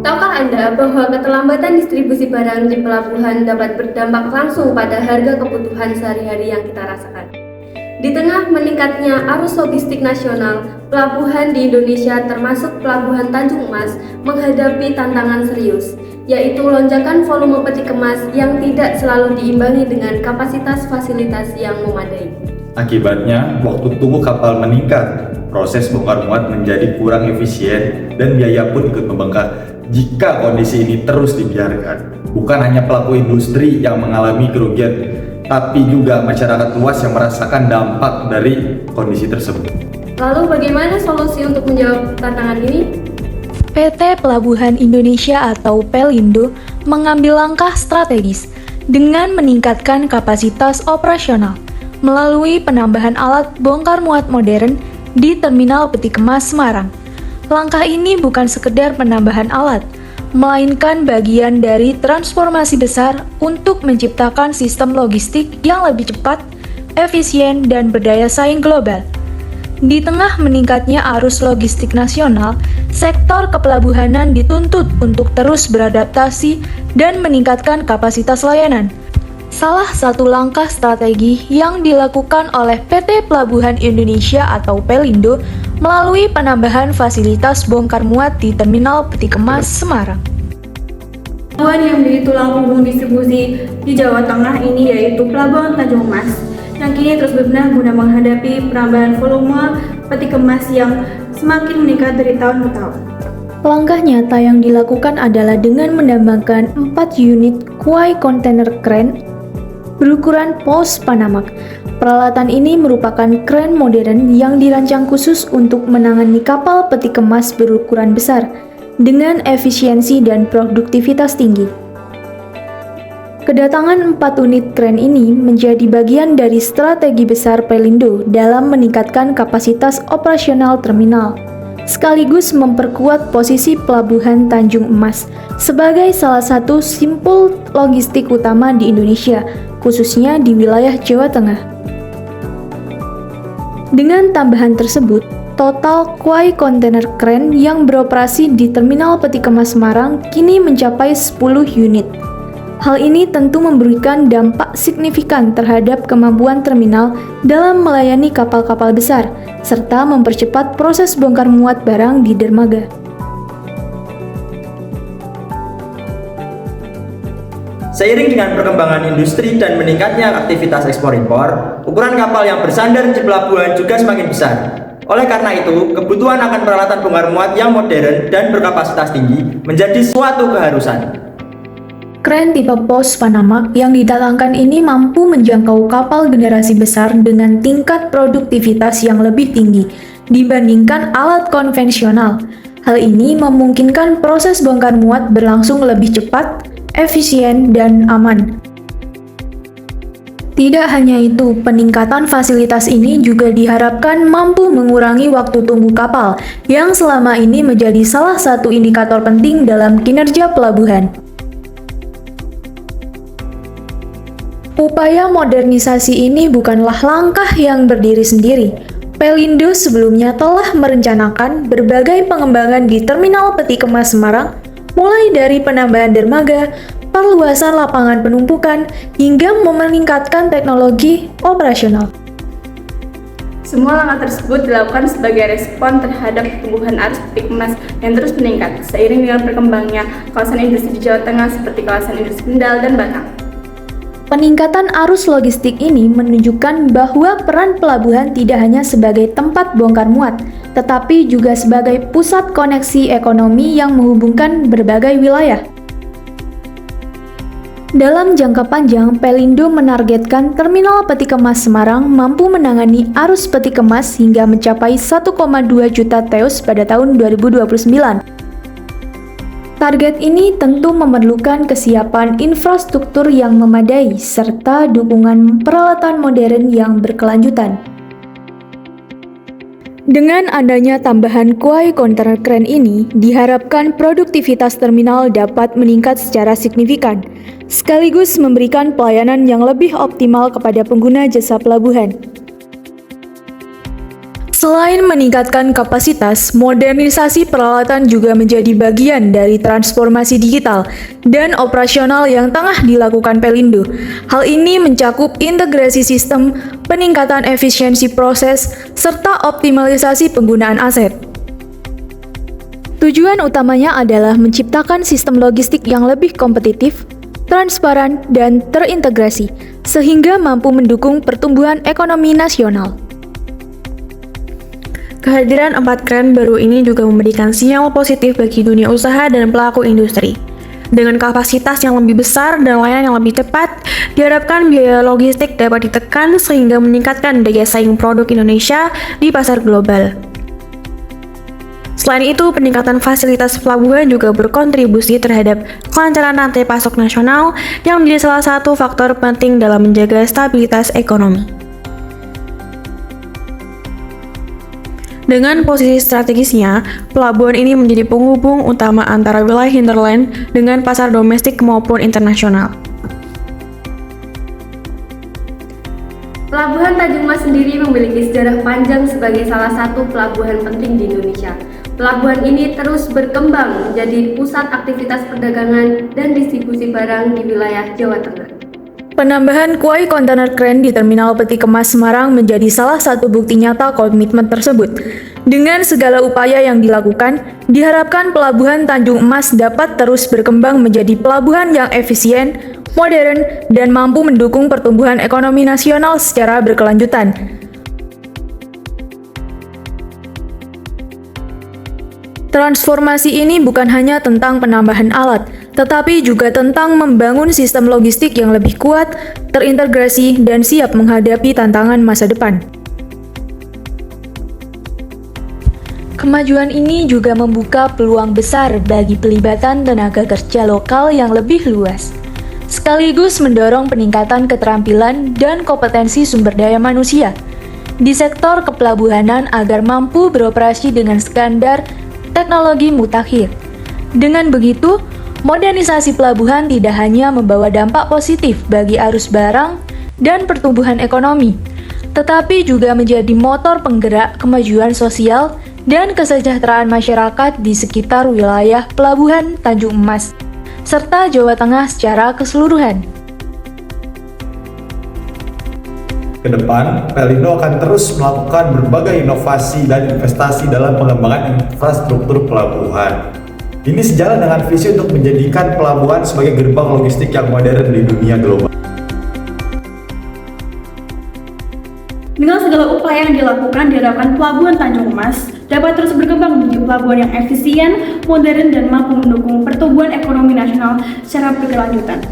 Tahukah Anda bahwa keterlambatan distribusi barang di pelabuhan dapat berdampak langsung pada harga kebutuhan sehari-hari yang kita rasakan? Di tengah meningkatnya arus logistik nasional, pelabuhan di Indonesia termasuk Pelabuhan Tanjung Mas menghadapi tantangan serius, yaitu lonjakan volume peti kemas yang tidak selalu diimbangi dengan kapasitas fasilitas yang memadai. Akibatnya, waktu tunggu kapal meningkat, proses bongkar muat menjadi kurang efisien dan biaya pun ikut membengkak. Jika kondisi ini terus dibiarkan, bukan hanya pelaku industri yang mengalami kerugian, tapi juga masyarakat luas yang merasakan dampak dari kondisi tersebut. Lalu bagaimana solusi untuk menjawab tantangan ini? PT Pelabuhan Indonesia atau Pelindo mengambil langkah strategis dengan meningkatkan kapasitas operasional melalui penambahan alat bongkar muat modern di Terminal Peti Kemas Semarang. Langkah ini bukan sekedar penambahan alat, melainkan bagian dari transformasi besar untuk menciptakan sistem logistik yang lebih cepat, efisien, dan berdaya saing global. Di tengah meningkatnya arus logistik nasional, sektor kepelabuhanan dituntut untuk terus beradaptasi dan meningkatkan kapasitas layanan. Salah satu langkah strategi yang dilakukan oleh PT Pelabuhan Indonesia atau Pelindo melalui penambahan fasilitas bongkar muat di Terminal Peti Kemas Semarang. Pelabuhan yang menjadi tulang punggung distribusi di Jawa Tengah ini yaitu Pelabuhan Tanjung Mas, yang kini terus berbenah guna menghadapi penambahan volume peti kemas yang semakin meningkat dari tahun ke tahun. Langkah nyata yang dilakukan adalah dengan menambahkan 4 unit quay container crane berukuran pos Panamax. Peralatan ini merupakan kren modern yang dirancang khusus untuk menangani kapal peti kemas berukuran besar dengan efisiensi dan produktivitas tinggi. Kedatangan 4 unit kren ini menjadi bagian dari strategi besar Pelindo dalam meningkatkan kapasitas operasional terminal, sekaligus memperkuat posisi Pelabuhan Tanjung Emas sebagai salah satu simpul logistik utama di Indonesia, khususnya di wilayah Jawa Tengah. Dengan tambahan tersebut, total quay kontainer crane yang beroperasi di Terminal Peti Kemas Semarang kini mencapai 10 unit. Hal ini tentu memberikan dampak signifikan terhadap kemampuan terminal dalam melayani kapal-kapal besar, serta mempercepat proses bongkar muat barang di dermaga. Seiring dengan perkembangan industri dan meningkatnya aktivitas ekspor-impor, ukuran kapal yang bersandar di pelabuhan juga semakin besar. Oleh karena itu, kebutuhan akan peralatan bongkar muat yang modern dan berkapasitas tinggi menjadi suatu keharusan. Kren tipe pos Panamax yang didatangkan ini mampu menjangkau kapal generasi besar dengan tingkat produktivitas yang lebih tinggi dibandingkan alat konvensional. Hal ini memungkinkan proses bongkar muat berlangsung lebih cepat, efisien, dan aman. Tidak hanya itu, peningkatan fasilitas ini juga diharapkan mampu mengurangi waktu tunggu kapal yang selama ini menjadi salah satu indikator penting dalam kinerja pelabuhan. Upaya modernisasi ini bukanlah langkah yang berdiri sendiri. Pelindo sebelumnya telah merencanakan berbagai pengembangan di Terminal Peti Kemas Semarang, mulai dari penambahan dermaga, perluasan lapangan penumpukan, hingga meningkatkan teknologi operasional. Semua langkah tersebut dilakukan sebagai respon terhadap pertumbuhan arus peti kemas yang terus meningkat seiring dengan berkembangnya kawasan industri di Jawa Tengah seperti kawasan industri Kendal dan Batang. Peningkatan arus logistik ini menunjukkan bahwa peran pelabuhan tidak hanya sebagai tempat bongkar muat, tetapi juga sebagai pusat koneksi ekonomi yang menghubungkan berbagai wilayah. Dalam jangka panjang, Pelindo menargetkan Terminal Peti Kemas Semarang mampu menangani arus peti kemas hingga mencapai 1,2 juta TEUs pada tahun 2029. Target ini tentu memerlukan kesiapan infrastruktur yang memadai serta dukungan peralatan modern yang berkelanjutan. Dengan adanya tambahan quay container crane ini, diharapkan produktivitas terminal dapat meningkat secara signifikan, sekaligus memberikan pelayanan yang lebih optimal kepada pengguna jasa pelabuhan. Selain meningkatkan kapasitas, modernisasi peralatan juga menjadi bagian dari transformasi digital dan operasional yang tengah dilakukan Pelindo. Hal ini mencakup integrasi sistem, peningkatan efisiensi proses, serta optimalisasi penggunaan aset. Tujuan utamanya adalah menciptakan sistem logistik yang lebih kompetitif, transparan, dan terintegrasi, sehingga mampu mendukung pertumbuhan ekonomi nasional. Kehadiran 4 kren baru ini juga memberikan sinyal positif bagi dunia usaha dan pelaku industri. Dengan kapasitas yang lebih besar dan layanan yang lebih cepat, diharapkan biaya logistik dapat ditekan sehingga meningkatkan daya saing produk Indonesia di pasar global. Selain itu, peningkatan fasilitas pelabuhan juga berkontribusi terhadap kelancaran rantai pasok nasional yang menjadi salah satu faktor penting dalam menjaga stabilitas ekonomi. Dengan posisi strategisnya, pelabuhan ini menjadi penghubung utama antara wilayah hinterland dengan pasar domestik maupun internasional. Pelabuhan Tanjung Mas sendiri memiliki sejarah panjang sebagai salah satu pelabuhan penting di Indonesia. Pelabuhan ini terus berkembang menjadi pusat aktivitas perdagangan dan distribusi barang di wilayah Jawa Tengah. Penambahan kuai kontainer kren di Terminal Peti Kemas Semarang menjadi salah satu bukti nyata komitmen tersebut. Dengan segala upaya yang dilakukan, diharapkan Pelabuhan Tanjung Emas dapat terus berkembang menjadi pelabuhan yang efisien, modern, dan mampu mendukung pertumbuhan ekonomi nasional secara berkelanjutan. Transformasi ini bukan hanya tentang penambahan alat, tetapi juga tentang membangun sistem logistik yang lebih kuat, terintegrasi, dan siap menghadapi tantangan masa depan. Kemajuan ini juga membuka peluang besar bagi pelibatan tenaga kerja lokal yang lebih luas, sekaligus mendorong peningkatan keterampilan dan kompetensi sumber daya manusia di sektor kepelabuhanan agar mampu beroperasi dengan standar teknologi mutakhir. Dengan begitu, modernisasi pelabuhan tidak hanya membawa dampak positif bagi arus barang dan pertumbuhan ekonomi, tetapi juga menjadi motor penggerak kemajuan sosial dan kesejahteraan masyarakat di sekitar wilayah Pelabuhan Tanjung Emas, serta Jawa Tengah secara keseluruhan. Kedepan, Pelindo akan terus melakukan berbagai inovasi dan investasi dalam pengembangan infrastruktur pelabuhan. Ini sejalan dengan visi untuk menjadikan pelabuhan sebagai gerbang logistik yang modern di dunia global. Dengan segala upaya yang dilakukan, diharapkan Pelabuhan Tanjung Emas dapat terus berkembang menjadi pelabuhan yang efisien, modern, dan mampu mendukung pertumbuhan ekonomi nasional secara berkelanjutan.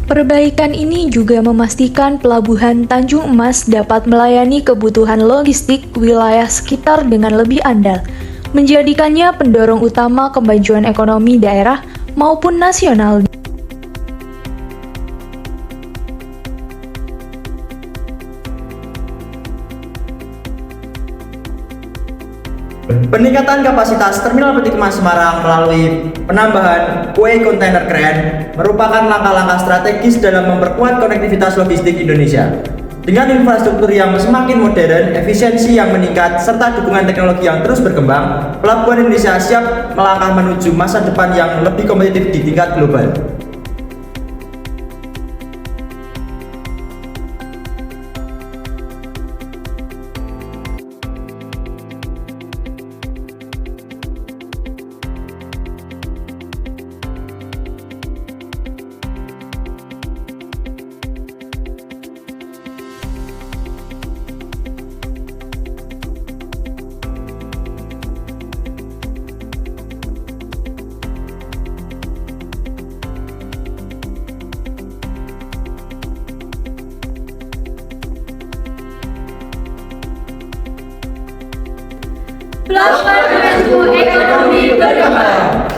Perbaikan ini juga memastikan Pelabuhan Tanjung Emas dapat melayani kebutuhan logistik wilayah sekitar dengan lebih andal, menjadikannya pendorong utama kemajuan ekonomi daerah maupun nasional. Peningkatan kapasitas Terminal Peti Kemas Semarang melalui penambahan kuai kontainer kren merupakan langkah-langkah strategis dalam memperkuat konektivitas logistik Indonesia. Dengan infrastruktur yang semakin modern, efisiensi yang meningkat, serta dukungan teknologi yang terus berkembang, Pelabuhan Indonesia siap melangkah menuju masa depan yang lebih kompetitif di tingkat global. Pelabuhan Ekonomi berkembang.